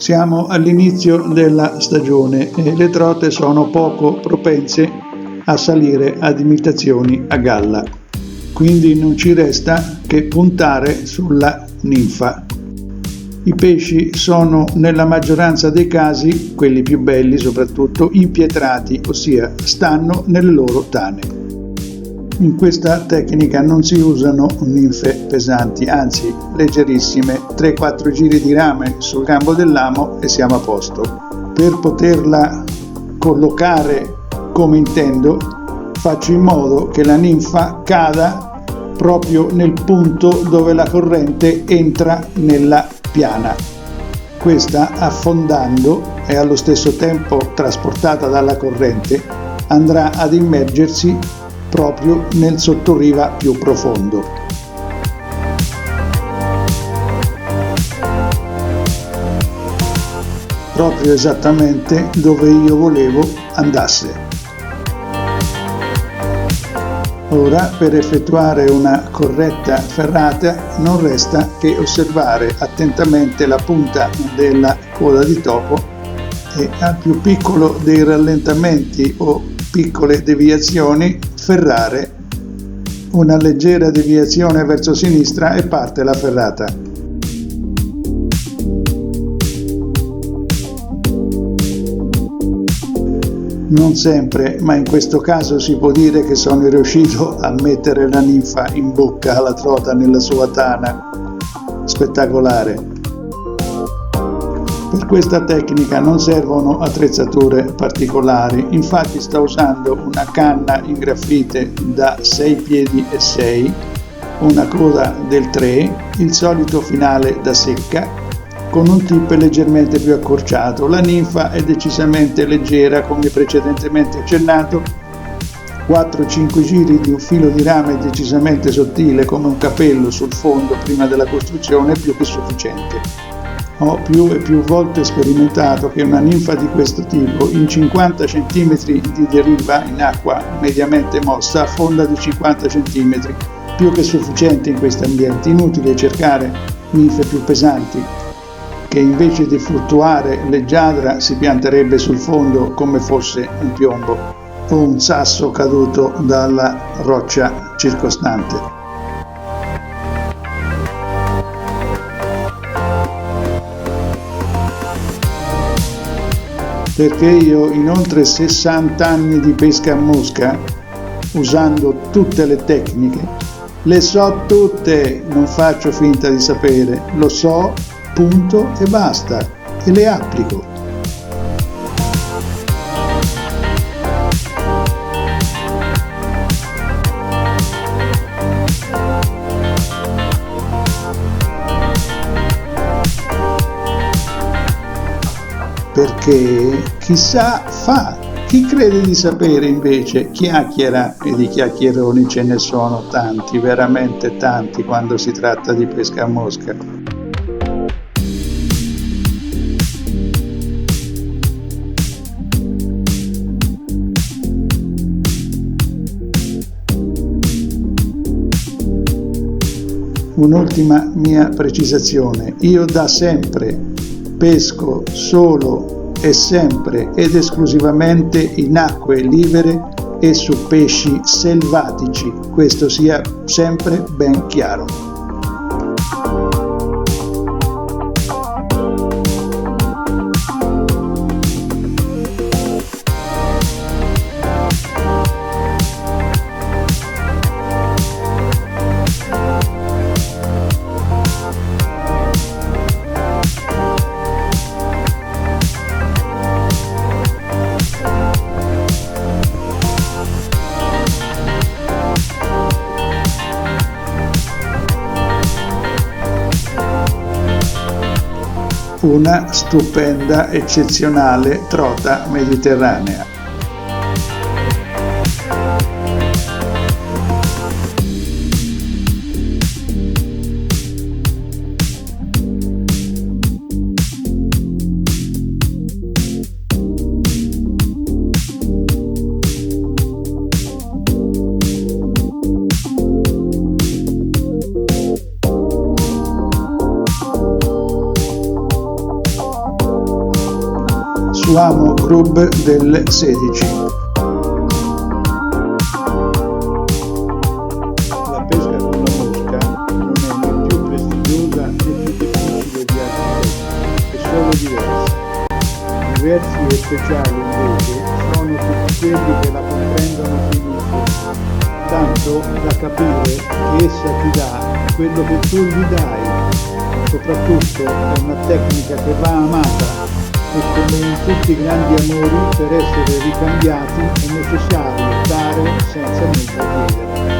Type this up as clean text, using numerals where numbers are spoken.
Siamo all'inizio della stagione e le trote sono poco propense a salire ad imitazioni a galla, quindi non ci resta che puntare sulla ninfa. I pesci sono nella maggioranza dei casi, quelli più belli soprattutto, impietrati, ossia stanno nelle loro tane. In questa tecnica non si usano ninfe pesanti, anzi leggerissime, 3-4 giri di rame sul gambo dell'amo e siamo a posto. Per poterla collocare come intendo, faccio in modo che la ninfa cada proprio nel punto dove la corrente entra nella piana. Questa, affondando e allo stesso tempo trasportata dalla corrente, andrà ad immergersi proprio nel sottoriva più profondo. Proprio esattamente dove io volevo andasse. Ora, per effettuare una corretta ferrata non resta che osservare attentamente la punta della coda di topo e al più piccolo dei rallentamenti o piccole deviazioni ferrare. Una leggera deviazione verso sinistra e parte la ferrata. Non sempre, ma in questo caso si può dire che sono riuscito a mettere la ninfa in bocca alla trota nella sua tana. Spettacolare. Per questa tecnica non servono attrezzature particolari, infatti sto usando una canna in graffite da 6 piedi e 6, una coda del 3, il solito finale da secca, con un tip leggermente più accorciato. La ninfa è decisamente leggera, come precedentemente accennato, 4-5 giri di un filo di rame decisamente sottile come un capello sul fondo prima della costruzione è più che sufficiente. Ho più e più volte sperimentato che una ninfa di questo tipo in 50 cm di deriva in acqua mediamente mossa affonda di 50 cm, più che sufficiente in questi ambienti. Inutile cercare ninfe più pesanti, che invece di fluttuare leggiadra si pianterebbe sul fondo come fosse un piombo o un sasso caduto dalla roccia circostante. Perché io in oltre 60 anni di pesca a mosca, usando tutte le tecniche, le so tutte, non faccio finta di sapere, lo so, punto e basta, e le applico. Perché chi sa fa, chi crede di sapere invece chiacchiera, e di chiacchieroni ce ne sono tanti, veramente tanti quando si tratta di pesca a mosca. Un'ultima mia precisazione, io da sempre pesco solo e sempre ed esclusivamente in acque libere e su pesci selvatici, questo sia sempre ben chiaro. Una stupenda, eccezionale trota mediterranea. Suamo Club delle 16. La pesca con la mosca non è né più prestigiosa né più difficile di altri pesci, è solo diversa. Diversi e speciali invece sono tutti quelli che la comprendono fino in fondo, tanto da capire che essa ti dà quello che tu gli dai. Soprattutto è una tecnica che va amata e come in tutti i grandi amori per essere ricambiati è necessario dare senza nulla chiedere.